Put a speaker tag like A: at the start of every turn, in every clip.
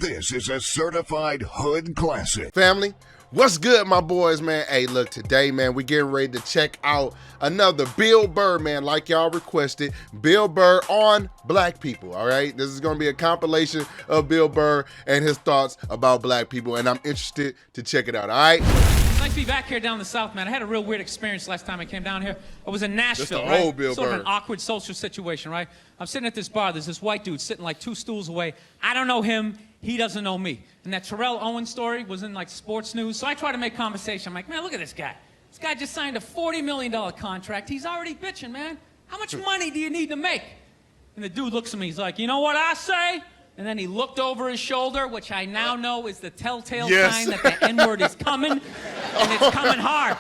A: This is a certified hood classic.
B: Family, what's good, my boys, man? Hey, look, today, man, we getting ready to check out another Bill Burr, man, like y'all requested. Bill Burr on black people, all right? This is going to be a compilation of Bill Burr and his thoughts about black people, and I'm interested to check it out, all right?
C: It's nice to be back here down in the South, man. I had a real weird experience last time I came down here. I was in Nashville,
B: That's the
C: right?
B: old Bill
C: sort
B: Burr.
C: of an awkward social situation, right? I'm sitting at this bar. There's this white dude sitting like 2 stools away. I don't know him. He doesn't know me. And that Terrell Owens story was in like sports news. So I try to make conversation. I'm like, man, look at this guy. This guy just signed a $40 million contract. He's already bitching, man. How much money do you need to make? And the dude looks at me. He's like, you know what I say? And then he looked over his shoulder, which I now know is the telltale sign that the N-word is coming, and it's coming hard.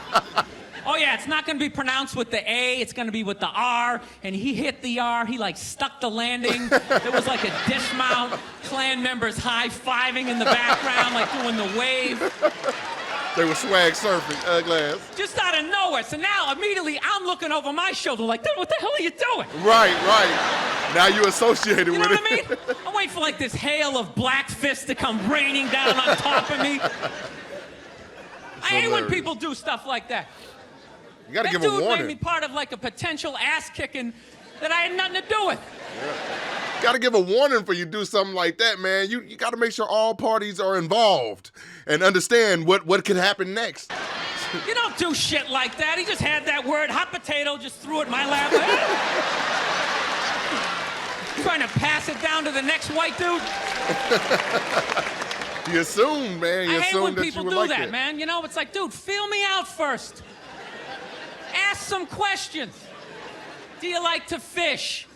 C: Oh, yeah, it's not going to be pronounced with the A. It's going to be with the R. And he hit the R. He, like, stuck the landing. There was, like, a dismount. Klan members high-fiving in the background, like, doing the wave.
B: They were swag surfing, glass.
C: Just out of nowhere. So now, immediately, I'm looking over my shoulder like, dude, what the hell are you doing?
B: Right. Now you associated with it.
C: You know what I mean? I'm waiting for, like, this hail of black fists to come raining down on top of me. I hate when people do stuff like that.
B: You gotta give a warning.
C: That dude made me part of like a potential ass kicking that I had nothing to do with.
B: Yeah. You gotta give a warning for you do something like that, man. You gotta make sure all parties are involved and understand what could happen next.
C: You don't do shit like that. He just had that word, hot potato, just threw it in my lap. Trying to pass it down to the next white dude.
B: You assume, man. You
C: I hate
B: assume
C: when
B: that
C: people
B: you would
C: do
B: like
C: that, man. You know, it's like, dude, feel me out first. Ask some questions. Do you like to fish?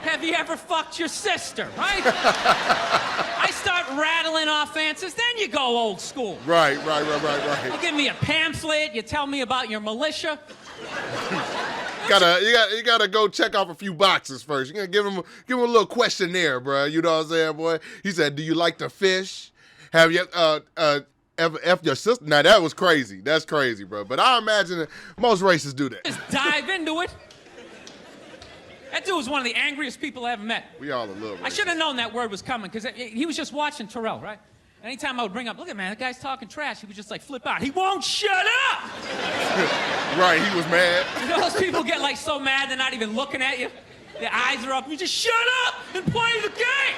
C: Have you ever fucked your sister, right? I start rattling off answers, then you go old school.
B: Right.
C: You give me a pamphlet, you tell me about your militia.
B: You gotta go check off a few boxes first. You gotta give him a little questionnaire, bro. You know what I'm saying, boy? He said, do you like to fish? Have you ever F your sister? Now that was crazy. That's crazy, bro. But I imagine that most races do that.
C: Just dive into it. That dude was one of the angriest people I ever met.
B: We all a little racist.
C: I should have known that word was coming because he was just watching Terrell, right? Anytime I would bring up, look at man, that guy's talking trash, he would just like flip out. He won't shut up!
B: Right, he was mad.
C: You know those people get like so mad they're not even looking at you? Their eyes are up, you just shut up and play the game!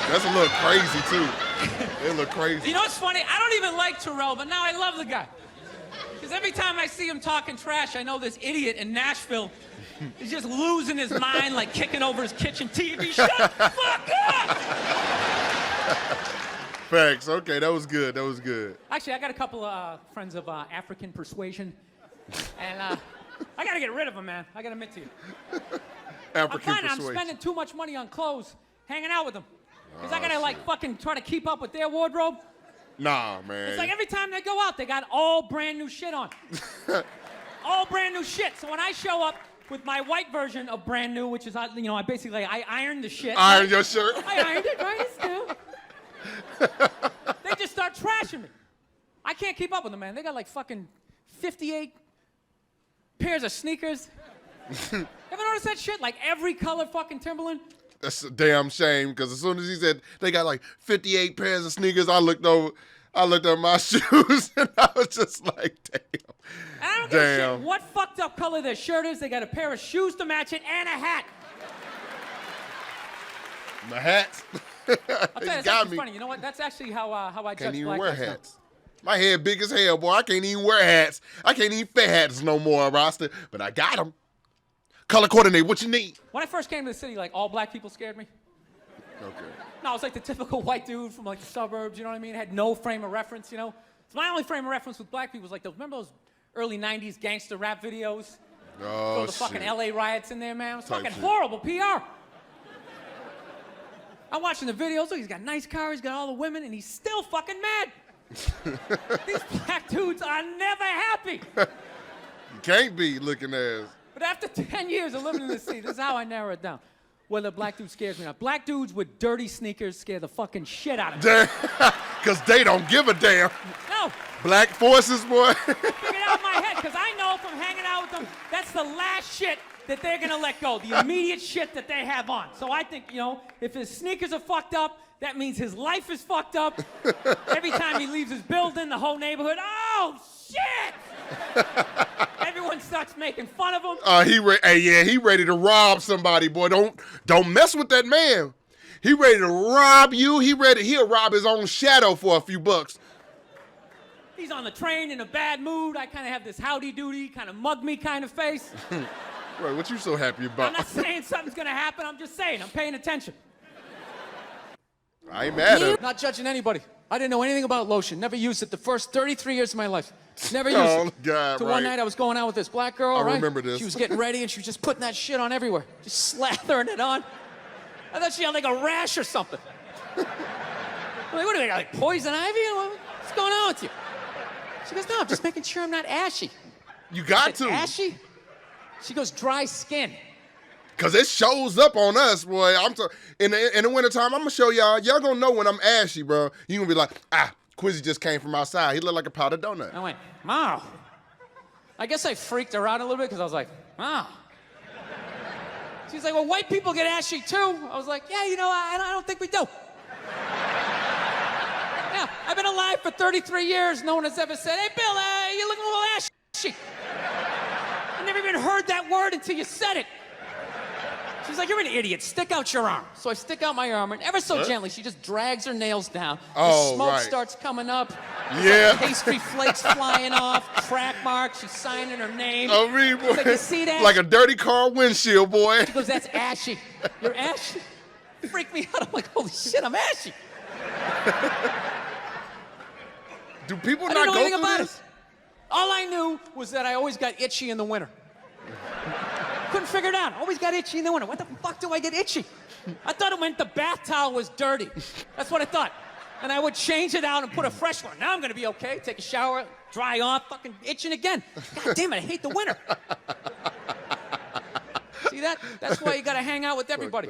B: That's a little crazy too. It look crazy.
C: You know what's funny? I don't even like Terrell, but now I love the guy. Because every time I see him talking trash, I know this idiot in Nashville is just losing his mind, like kicking over his kitchen TV. Shut the fuck up!
B: Facts. Okay, that was good.
C: Actually, I got a couple of friends of African persuasion, and I got to get rid of them, man. I got to admit to you.
B: African
C: I'm
B: persuasion.
C: spending too much money on clothes, hanging out with them. Because I got to, like, fucking try to keep up with their wardrobe.
B: Nah, man.
C: It's like every time they go out, they got all brand new shit on. All brand new shit. So when I show up with my white version of brand new, which is, I ironed the shit.
B: Ironed your shirt?
C: I ironed it, right? It's new. They just start trashing me. I can't keep up with them, man. They got like fucking 58 pairs of sneakers. Ever notice that shit? Like every color fucking Timberland?
B: That's a damn shame, because as soon as he said they got like 58 pairs of sneakers, I looked at my shoes, and I was just like, damn.
C: I don't give a shit what fucked up color their shirt is. They got a pair of shoes to match it and a hat.
B: My hats?
C: I'll tell you, that's actually funny. You know what? That's actually how I judge
B: Can't even
C: black
B: wear
C: guys
B: hats. My head big as hell, boy. I can't even wear hats. I can't even fit hats no more, roster. But I got them. Color coordinate, what you need?
C: When I first came to the city, like, all black people scared me.
B: Okay.
C: No, I was like the typical white dude from, like, the suburbs, you know what I mean? Had no frame of reference, you know? So my only frame of reference with black people was, like, remember those early 90s gangster rap videos?
B: Oh,
C: Throw the fucking LA riots in there, man. It was
B: Type
C: fucking
B: shit.
C: horrible PR. I'm watching the videos. Look, he's got a nice car. He's got all the women, and he's still fucking mad. These black dudes are never happy.
B: You can't be looking ass.
C: But after 10 years of living in the city, this is how I narrow it down. Whether a black dude scares me or not. Black dudes with dirty sneakers scare the fucking shit out of me.
B: Because they don't give a damn.
C: No.
B: Black forces, boy.
C: I figured it out in my head, because I know from hanging out with them, that's the last shit that they're going to let go. The immediate shit that they have on. So I think, you know, if his sneakers are fucked up, that means his life is fucked up. Every time he leaves his building, the whole neighborhood, oh, shit! Everyone starts making fun of him.
B: He ready to rob somebody, boy. Don't mess with that man. He ready to rob you. He'll rob his own shadow for a few bucks.
C: He's on the train in a bad mood. I kind of have this howdy-doody, kind of mug me kind of face.
B: Wait, what you so happy about?
C: I'm not saying something's gonna happen. I'm just saying, I'm paying attention.
B: I ain't mad at him.
C: Not judging anybody. I didn't know anything about lotion. Never used it the first 33 years of my life. Never used
B: Oh,
C: it.
B: God,
C: So
B: right.
C: one night I was going out with this black girl,
B: I
C: right?
B: remember this.
C: She was getting ready and she was just putting that shit on everywhere. Just slathering it on. I thought she had like a rash or something. I'm like, what are they, like poison ivy? What's going on with you? She goes, no, I'm just making sure I'm not ashy.
B: You got
C: Like,
B: to.
C: ashy? She goes, dry skin.
B: Cause it shows up on us, boy. In the wintertime, I'm gonna show y'all. Y'all gonna know when I'm ashy, bro. You gonna be like, Quizzy just came from outside. He looked like a powdered donut.
C: I went, wow. I guess I freaked her out a little bit because I was like, wow. She's like, well, white people get ashy too. I was like, yeah, you know, I don't think we do. Yeah, I've been alive for 33 years. No one has ever said, hey, Bill, you look a little ashy. I never even heard that word until you said it. She's like, you're an idiot. Stick out your arm. So I stick out my arm, and ever so gently, she just drags her nails down.
B: Oh,
C: the smoke
B: right.
C: starts coming up.
B: Yeah.
C: Like pastry flakes flying off. Track marks. She's signing her name.
B: I mean, boy.
C: She's like, you see that?
B: Like a dirty car windshield, boy.
C: She goes, that's ashy. You're ashy? Freak me out. I'm like, holy shit, I'm ashy.
B: Do people
C: I
B: not
C: didn't know
B: go
C: anything
B: through
C: about
B: this?
C: it. All I knew was that I always got itchy in the winter. Couldn't figure it out. Always got itchy in the winter. What the fuck do I get itchy? I thought it meant the bath towel was dirty. That's what I thought. And I would change it out and put a fresh one. Now I'm gonna be okay. Take a shower, dry off, fucking itching again. God damn it, I hate the winter. See that? That's why you gotta hang out with everybody.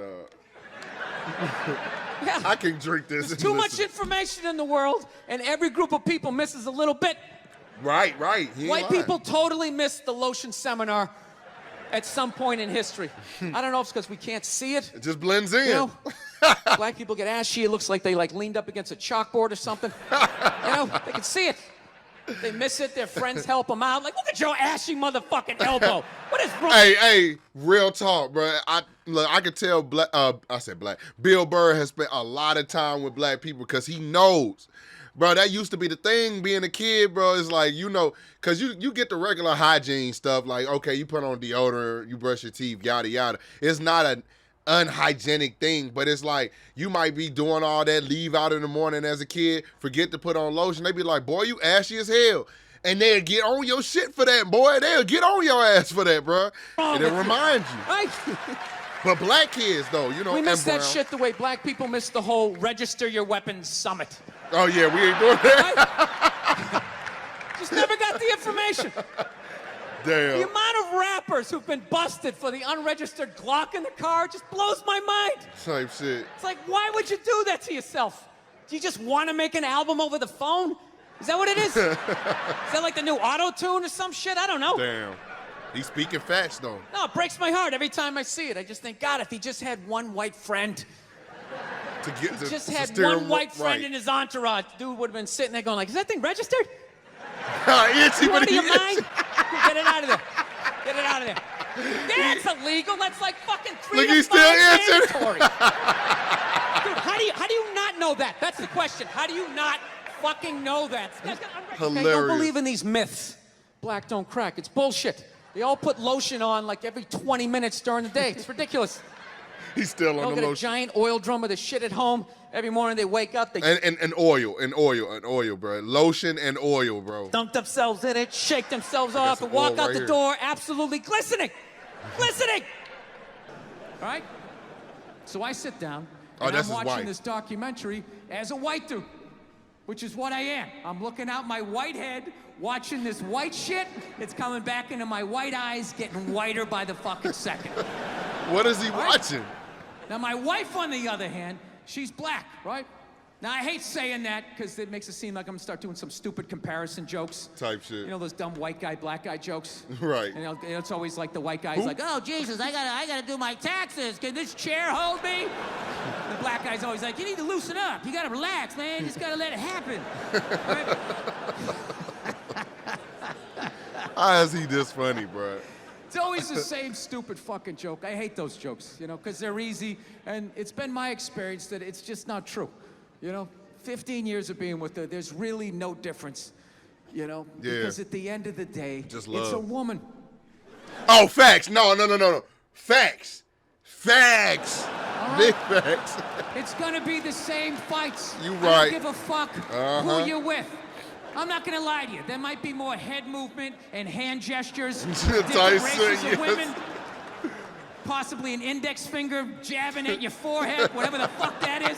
C: Yeah.
B: I can drink this.
C: There's too much information in the world, and every group of people misses a little bit.
B: Right. He ain't
C: White
B: lying.
C: people totally missed the lotion seminar at some point in history. I don't know if it's because we can't see it.
B: It just blends in.
C: You know, black people get ashy. It looks like they leaned up against a chalkboard or something. You know, they can see it. They miss it. Their friends help them out. Like, look at your ashy motherfucking elbow. What is wrong?
B: Hey, real talk, bro. I could tell Bill Burr has spent a lot of time with black people because he knows. Bro, that used to be the thing being a kid, bro. It's like, you know, because you get the regular hygiene stuff, like, okay, you put on deodorant, you brush your teeth, yada, yada. It's not an unhygienic thing, but it's like you might be doing all that, leave out in the morning as a kid, forget to put on lotion. They be like, boy, you ashy as hell. And they'll get on your shit for that, boy. They'll get on your ass for that, bro. And it reminds you.
C: Right?
B: But black kids, though, you know,
C: We
B: and
C: miss that
B: brown.
C: shit the way black people miss the whole register your weapons summit.
B: Oh, yeah, we ain't doing that.
C: Right? Just never got the information.
B: Damn.
C: The amount of rappers who've been busted for the unregistered Glock in the car just blows my mind.
B: Type shit.
C: It's like, why would you do that to yourself? Do you just want to make an album over the phone? Is that what it is? Is that like the new auto-tune or some shit? I don't know.
B: Damn. He's speaking facts, though.
C: No, it breaks my heart every time I see it. I just think, God, if he just had one white friend, just had
B: steer
C: one
B: him
C: white friend
B: right.
C: in his entourage, dude would have been sitting there going like, is that thing registered?
B: Itchy,
C: You
B: but
C: out of
B: he
C: your
B: is.
C: mind? Get it out of there. Get it out of there. That's illegal. That's like fucking 3
B: Look,
C: to
B: he's
C: 5
B: still itching.
C: mandatory. Dude, how do you not know that? That's the question. How do you not fucking know that? Okay,
B: Hilarious.
C: don't believe in these myths. Black don't crack. It's bullshit. They all put lotion on like every 20 minutes during the day. It's ridiculous.
B: He's still
C: They
B: on
C: all
B: the
C: get a
B: lotion.
C: giant oil drum of the shit at home. Every morning they wake up, they
B: And oil, bro. Lotion and oil, bro.
C: dunk themselves in it, shake themselves off,
B: some
C: and walk
B: oil
C: out
B: right
C: the
B: here.
C: door absolutely glistening. Glistening! All right? So I sit down,
B: Oh,
C: and
B: that's
C: I'm
B: his
C: watching
B: wife.
C: this documentary as a white dude, which is what I am. I'm looking out my white head, watching this white shit. It's coming back into my white eyes, getting whiter by the fucking second.
B: What is he
C: right.
B: watching?
C: Now, my wife, on the other hand, she's black, right? Now, I hate saying that because it makes it seem like I'm gonna start doing some stupid comparison jokes.
B: Type shit.
C: You know those dumb white guy, black guy jokes?
B: Right.
C: And it's always like the white guy's like, oh, Jesus, I gotta do my taxes. Can this chair hold me? The black guy's always like, you need to loosen up. You gotta relax, man. You just gotta let it happen. Right?
B: How is he this funny, bro?
C: It's always the same stupid fucking joke. I hate those jokes, you know, because they're easy, and it's been my experience that it's just not true. You know, 15 years of being with her, there's really no difference, you know, because at the end of the day,
B: just
C: it's a
B: love.
C: woman.
B: Oh, facts. No. Facts. Facts. Big facts.
C: It's gonna be the same fights.
B: You
C: I
B: right.
C: don't give a fuck who you're with. I'm not gonna lie to you. There might be more head movement and hand gestures, different races of women, possibly an index finger jabbing at your forehead, whatever the fuck that is.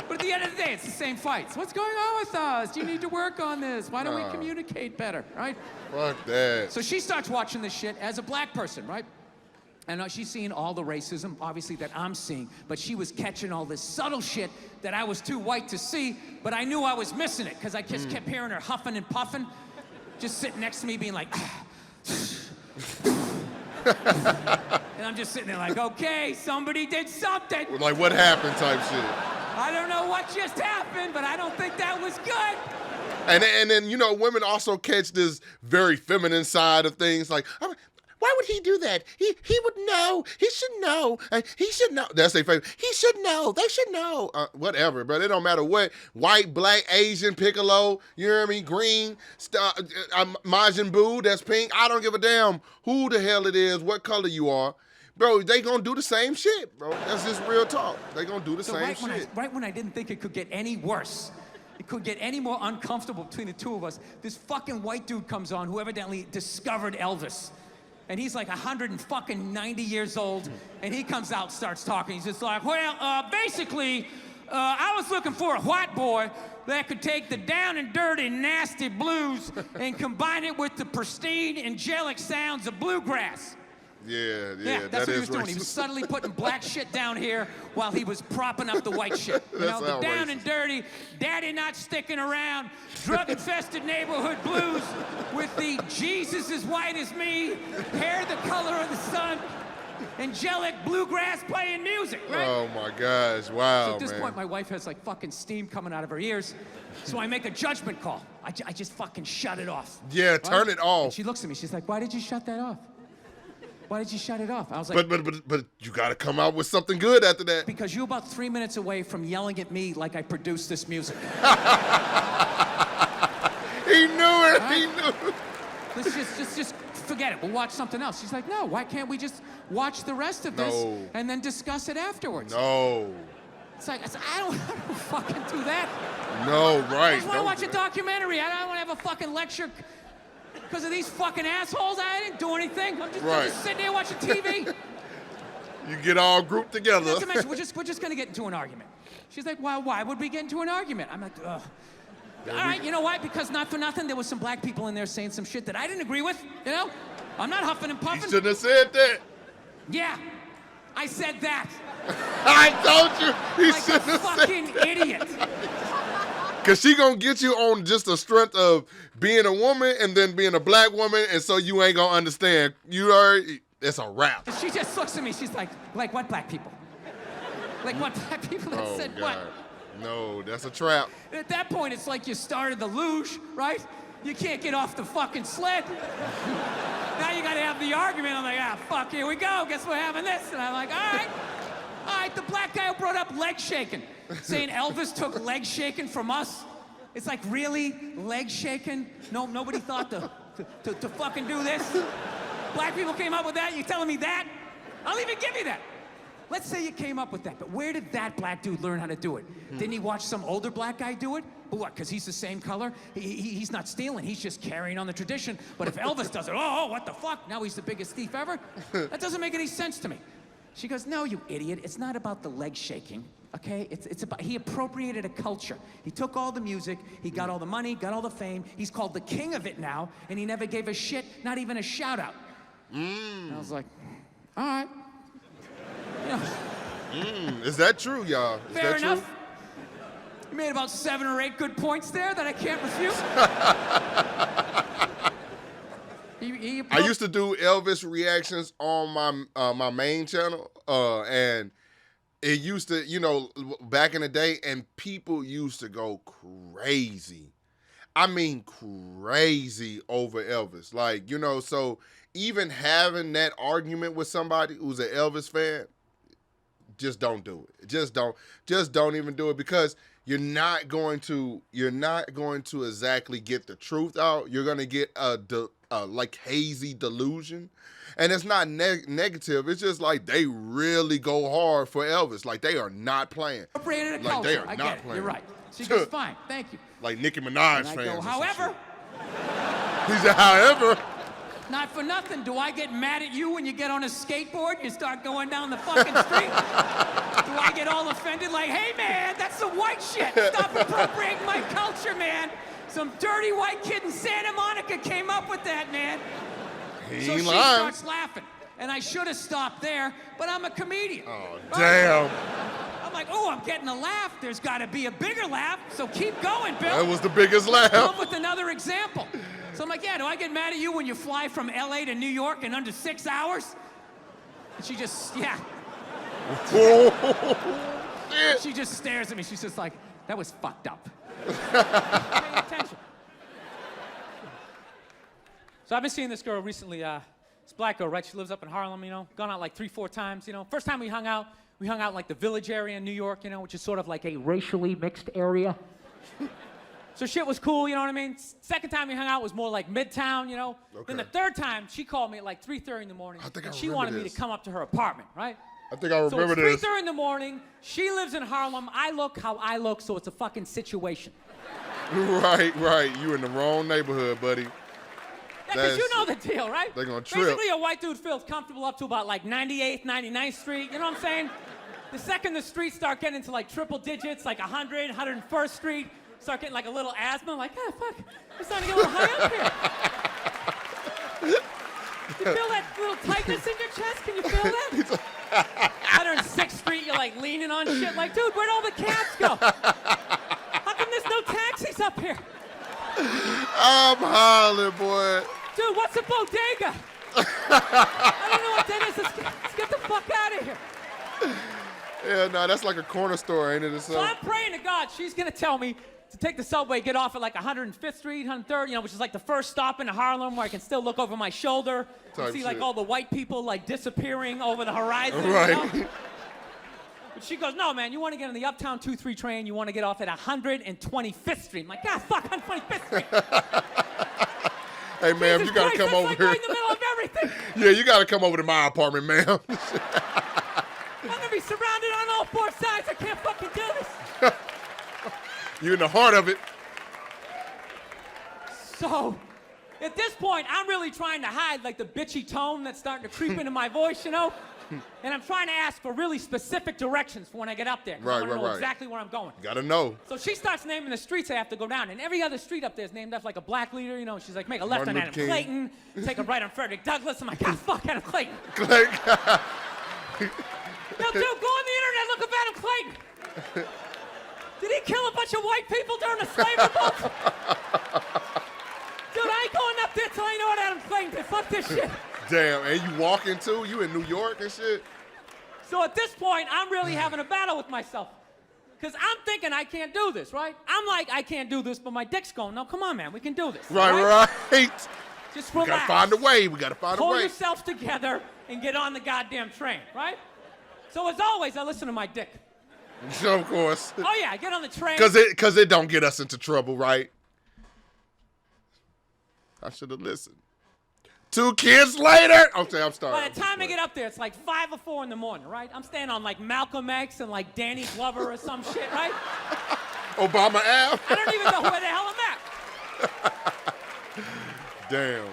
C: But at the end of the day, it's the same fights. What's going on with us? You need to work on this. Why don't we communicate better, right?
B: Fuck that.
C: So she starts watching this shit as a black person, right? And she's seeing all the racism, obviously, that I'm seeing, but she was catching all this subtle shit that I was too white to see, but I knew I was missing it, because I just kept hearing her huffing and puffing, just sitting next to me being like, and I'm just sitting there like, okay, somebody did something.
B: Like, what happened type shit.
C: I don't know what just happened, but I don't think that was good.
B: And then, you know, women also catch this very feminine side of things, like, why would he do that? He would know. He should know. He should know. That's their favorite. He should know. They should know. Whatever, but it don't matter what. White, black, Asian, Piccolo, you know what I mean? Green, Majin Buu, that's pink. I don't give a damn who the hell it is, what color you are. Bro, they gonna do the same shit, bro. That's just real talk. They gonna do the same shit.
C: Right when I didn't think it could get any worse, it could get any more uncomfortable between the two of us, this fucking white dude comes on who evidently discovered Elvis. And he's like 190 years old, and he comes out, starts talking. He's just like, well, basically, I was looking for a white boy that could take the down and dirty, nasty blues and combine it with the pristine, angelic sounds of bluegrass.
B: Yeah,
C: that's what he was doing. He was subtly putting black shit down here while he was propping up the white shit. You know, the down and dirty, daddy not sticking around, drug-infested neighborhood blues with the Jesus as white as me, hair the color of the sun, angelic bluegrass playing music, right?
B: Oh my gosh, wow,
C: So at this
B: man.
C: point, my wife has like fucking steam coming out of her ears. So I make a judgment call. I just fucking shut it off.
B: Yeah,
C: right?
B: turn it off.
C: And she looks at me, she's like, why did you shut that off? Why did you shut it off? I was like,
B: But you gotta come out with something good after that.
C: because you're about 3 minutes away from yelling at me like I produced this music.
B: He knew it.
C: Right?
B: He knew it.
C: Let's just forget it. We'll watch something else. She's like, no, why can't we just watch the rest of this
B: No.
C: and then discuss it afterwards?
B: No.
C: It's like, I don't fucking do that.
B: No,
C: I
B: right.
C: just want to
B: Don't
C: watch
B: do
C: a
B: it.
C: documentary. I don't want to have a fucking lecture because of these fucking assholes. I didn't do anything. I'm just sitting there watching TV.
B: You get all grouped together.
C: Not to mention, we're just going to get into an argument. She's like, well, why would we get into an argument? I'm like, ugh. All right, you know why? Because not for nothing, there was some black people in there saying some shit that I didn't agree with, you know? I'm not huffing and
B: You
C: puffing.
B: shouldn't have said that.
C: Yeah, I said that.
B: I told you. He
C: Like a
B: shouldn't have said
C: fucking idiot.
B: Because she gonna get you on just the strength of being a woman and then being a black woman, and so you ain't gonna understand. You already, it's a wrap.
C: She just looks at me, she's like what black people? Like what black people that
B: Oh,
C: said
B: God.
C: what?
B: No, that's a trap.
C: At that point, it's like you started the luge, right? You can't get off the fucking sled. Now you gotta have the argument. I'm like, fuck, here we go. Guess we're having this. And I'm like, all right, the black guy who brought up leg shaking, saying Elvis took leg shaking from us. It's like, really? Leg shaking? No, nobody thought to fucking do this? Black people came up with that? You telling me that? I'll even give you that. Let's say you came up with that, but where did that black dude learn how to do it? Didn't he watch some older black guy do it? But what, because he's the same color? He's not stealing, he's just carrying on the tradition. But if Elvis does it, oh, what the fuck? Now he's the biggest thief ever? That doesn't make any sense to me. She goes, no, you idiot, it's not about the leg shaking, okay? It's about, he appropriated a culture. He took all the music, he got all the money, got all the fame, he's called the king of it now, and he never gave a shit, not even a shout out. And I was like, all right.
B: Is that true, y'all? Is
C: Fair
B: that
C: enough.
B: true?
C: You made about 7 or 8 good points there that I can't refute.
B: I used to do Elvis reactions on my my main channel, and it used to, back in the day, and people used to go crazy. I mean, crazy over Elvis. Like, so even having that argument with somebody who's an Elvis fan, just don't do it. Just don't even do it, because you're not going to exactly get the truth out. You're going to get a like hazy delusion. And it's not negative. It's just like they really go hard for Elvis. Like they are not playing.
C: Appropriated a
B: Like they
C: culture.
B: are
C: I
B: not
C: get it.
B: playing.
C: You're right. She goes, fine, thank you.
B: Like Nicki Minaj
C: And I
B: fans.
C: go, however,
B: He said, however.
C: not for nothing, do I get mad at you when you get on a skateboard, you start going down the fucking street? Do I get all offended like, hey man, that's some white shit. Stop appropriating my culture, man. Some dirty white kid in Santa Monica came up with that, man. So she starts laughing. And I should have stopped there, but I'm a comedian.
B: Oh, damn.
C: I'm like, oh, I'm getting a laugh. There's got to be a bigger laugh, so keep going, Bill.
B: That was the biggest laugh.
C: Come up with another example. So I'm like, yeah, do I get mad at you when you fly from LA to New York in under 6 hours? And she just, yeah. She just stares at me. She's just like, that was fucked up. Pay attention. So I've been seeing this girl recently, this black girl, right? She lives up in Harlem, gone out like 3-4 times, First time we hung out in like the Village area in New York, which is sort of like a racially mixed area. So shit was cool, you know what I mean? Second time we hung out was more like Midtown,
B: Okay.
C: Then the third time, she called me at like 3:30 in the morning. And she wanted me to come up to her apartment, right?
B: I think I remember
C: so
B: this.
C: So it's 3:30 in the morning. She lives in Harlem. I look how I look, so it's a fucking situation.
B: Right. You in the wrong neighborhood, buddy.
C: Yeah, because you know the deal, right?
B: They're gonna trip.
C: Basically, a white dude feels comfortable up to about like 98th, 99th Street. You know what I'm saying? The second the streets start getting into like triple digits, like 100, 101st Street, start getting like a little asthma. I'm like, ah, fuck, it's starting to get a little high up here. You feel that little tightness in your chest? Can you feel that? 106th Street, you're like leaning on shit. Like, dude, where'd all the cabs go? How come there's no taxis up here?
B: I'm hollering, boy.
C: Dude, what's a bodega? I don't know what that is. Let's get the fuck out of here.
B: Yeah, no, that's like a corner store, ain't it?
C: So I'm praying to God she's going to tell me to take the subway, get off at like 105th Street, 103rd, which is like the first stop in Harlem where I can still look over my shoulder and see like all the white people like disappearing over the horizon.
B: Right.
C: But she goes, no, man, you want to get on the Uptown 2-3 train, you want to get off at 125th Street. I'm like, God, fuck, 125th Street.
B: Hey, ma'am, you got to come over
C: like
B: here.
C: Right in the middle of everything.
B: Yeah, you got to come over to my apartment, ma'am.
C: I'm going to be surrounded on all four sides. I can't fucking do this.
B: You're in the heart of it.
C: So, at this point, I'm really trying to hide like the bitchy tone that's starting to creep into my voice, And I'm trying to ask for really specific directions for when I get up there. I want to know exactly where I'm going.
B: Got to know.
C: So she starts naming the streets I have to go down, and every other street up there is named after like a black leader. She's like, make a left on Adam Clayton, take a right on Frederick Douglass. I'm like, God, fuck Adam Clayton. No, dude, go on the internet, look up Adam Clayton. Did he kill a bunch of white people during the slave revolt? Dude, I ain't going up there till I know what Adam Clayton did. Fuck this shit.
B: Damn, and you walking too? You in New York and shit?
C: So at this point, I'm really having a battle with myself. Because I'm thinking I can't do this, right? I'm like, I can't do this, but my dick's going, no, come on, man, we can do this.
B: Right.
C: Just relax.
B: We gotta find a way. We gotta find a way.
C: Hold yourselves together and get on the goddamn train, right? So as always, I listen to my dick.
B: Of course.
C: Oh yeah, I get on the train.
B: Because it don't get us into trouble, right? I should have listened. 2 kids later. Okay, I'm starting.
C: By the time I get up there, it's like 5 or 4 in the morning, right? I'm staying on like Malcolm X and like Danny Glover or some shit, right?
B: Obama Ave.
C: I don't even know where the hell I'm at.
B: Damn, boy.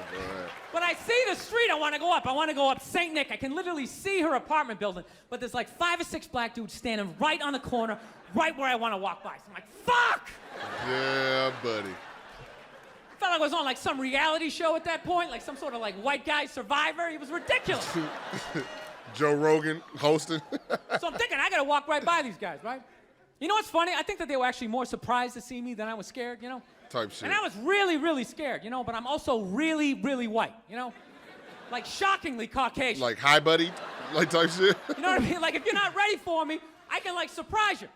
C: But I see the street I want to go up. I want to go up St. Nick. I can literally see her apartment building, but there's like 5 or 6 black dudes standing right on the corner, right where I want to walk by. So I'm like, fuck!
B: Yeah, buddy.
C: I felt like I was on like some reality show at that point, like some sort of like white guy survivor. It was ridiculous.
B: Joe Rogan hosting.
C: So I'm thinking, I gotta walk right by these guys, right? You know what's funny? I think that they were actually more surprised to see me than I was scared,
B: Type shit.
C: And I was really, really scared, but I'm also really, really white, Like shockingly Caucasian.
B: Like, hi, buddy? Like type shit?
C: You know what I mean? Like if you're not ready for me, I can like surprise you.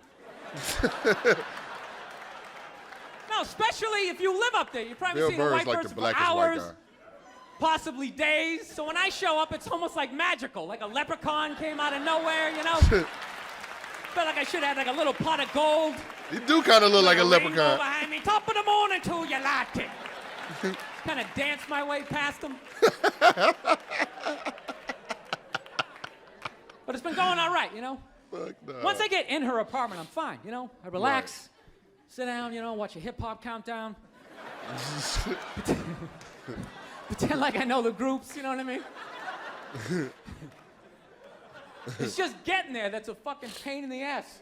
C: No, especially if you live up there. You've probably
B: Bill
C: seen a
B: Burr
C: white
B: is like the
C: person for
B: blackest white
C: hours,
B: guy.
C: possibly days. So when I show up, it's almost like magical, like a leprechaun came out of nowhere, you know? Felt like I should have had like a little pot of gold.
B: You do kind of look like a
C: rainbow
B: leprechaun.
C: behind me. Top of the morning to you, like it. Kind of dance my way past them. But it's been going all right, you know?
B: Fuck no.
C: Once I get in her apartment, I'm fine, you know? I relax, sit down, you know, watch a hip-hop countdown. Pretend like I know the groups, you know what I mean? It's just getting there that's a fucking pain in the ass.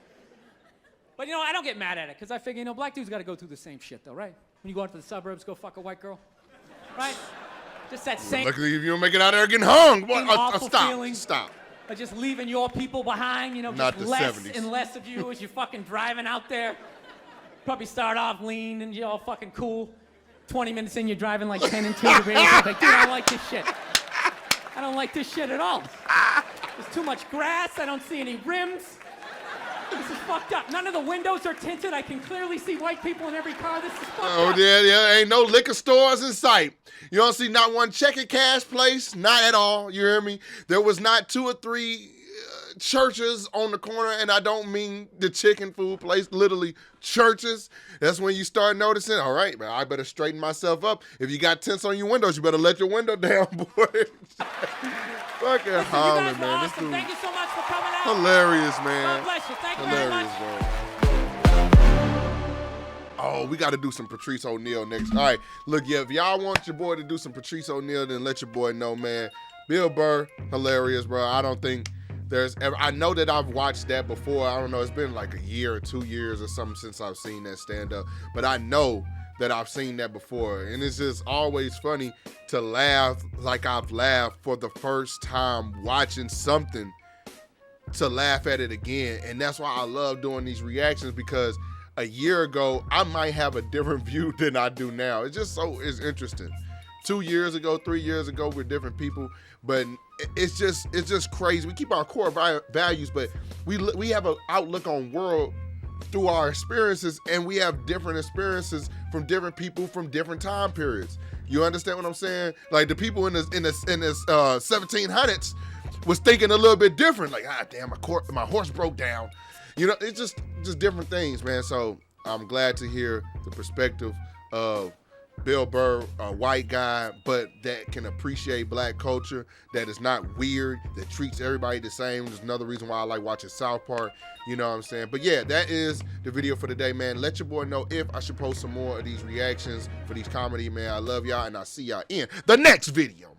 C: But, you know, I don't get mad at it, because I figure, you know, black dudes got to go through the same shit, though, right? When you go out to the suburbs, go fuck a white girl, right? Just that same
B: Luckily, if you don't make it out there getting hung.
C: awful
B: Stop.
C: feeling.
B: Stop.
C: of just leaving your people behind, you know,
B: Not
C: just
B: the
C: less
B: 70s.
C: and less of you as you're fucking driving out there. Probably start off lean and you're all fucking cool. 20 minutes in, you're driving like 10 and 2 degrees. Like, dude, I don't like this shit. I don't like this shit at all. There's too much grass. I don't see any rims. This is fucked up. None of the windows are tinted. I can clearly see white people in every car. This is fucked
B: Oh,
C: up.
B: yeah, ain't no liquor stores in sight. You don't see not one checking cash place, not at all, you hear me? There was not 2 or 3 churches on the corner, and I don't mean the chicken food place, literally churches. That's when you start noticing, all right, man, I better straighten myself up. If you got tents on your windows, you better let your window down, boy. Fucking
C: You
B: hollering,
C: guys were
B: man. This
C: awesome.
B: dude,
C: Thank you so much for coming out.
B: hilarious, man.
C: God bless you. Thank you very much.
B: Hilarious, man. Oh, we got to do some Patrice O'Neal next. All right, look, yeah, if y'all want your boy to do some Patrice O'Neal, then let your boy know, man. Bill Burr, hilarious, bro. I don't think there's ever, I know that I've watched that before. I don't know, it's been like a year or 2 years or something since I've seen that stand up, but I know that I've seen that before. And it's just always funny to laugh like I've laughed for the first time watching something, to laugh at it again. And that's why I love doing these reactions, because a year ago, I might have a different view than I do now. It's just it's interesting. 2 years ago, 3 years ago, we're different people, but it's just crazy. We keep our core values, but we have an outlook on world through our experiences, and we have different experiences from different people from different time periods. You understand what I'm saying? Like the people in this 1700s was thinking a little bit different. Like, damn, my horse broke down. You know, it's just different things, man. So I'm glad to hear the perspective of Bill Burr, a white guy, but that can appreciate black culture, that is not weird, that treats everybody the same. There's another reason why I like watching South Park. You know what I'm saying? But yeah, that is the video for today, man. Let your boy know if I should post some more of these reactions for these comedy, man. I love y'all, and I'll see y'all in the next video.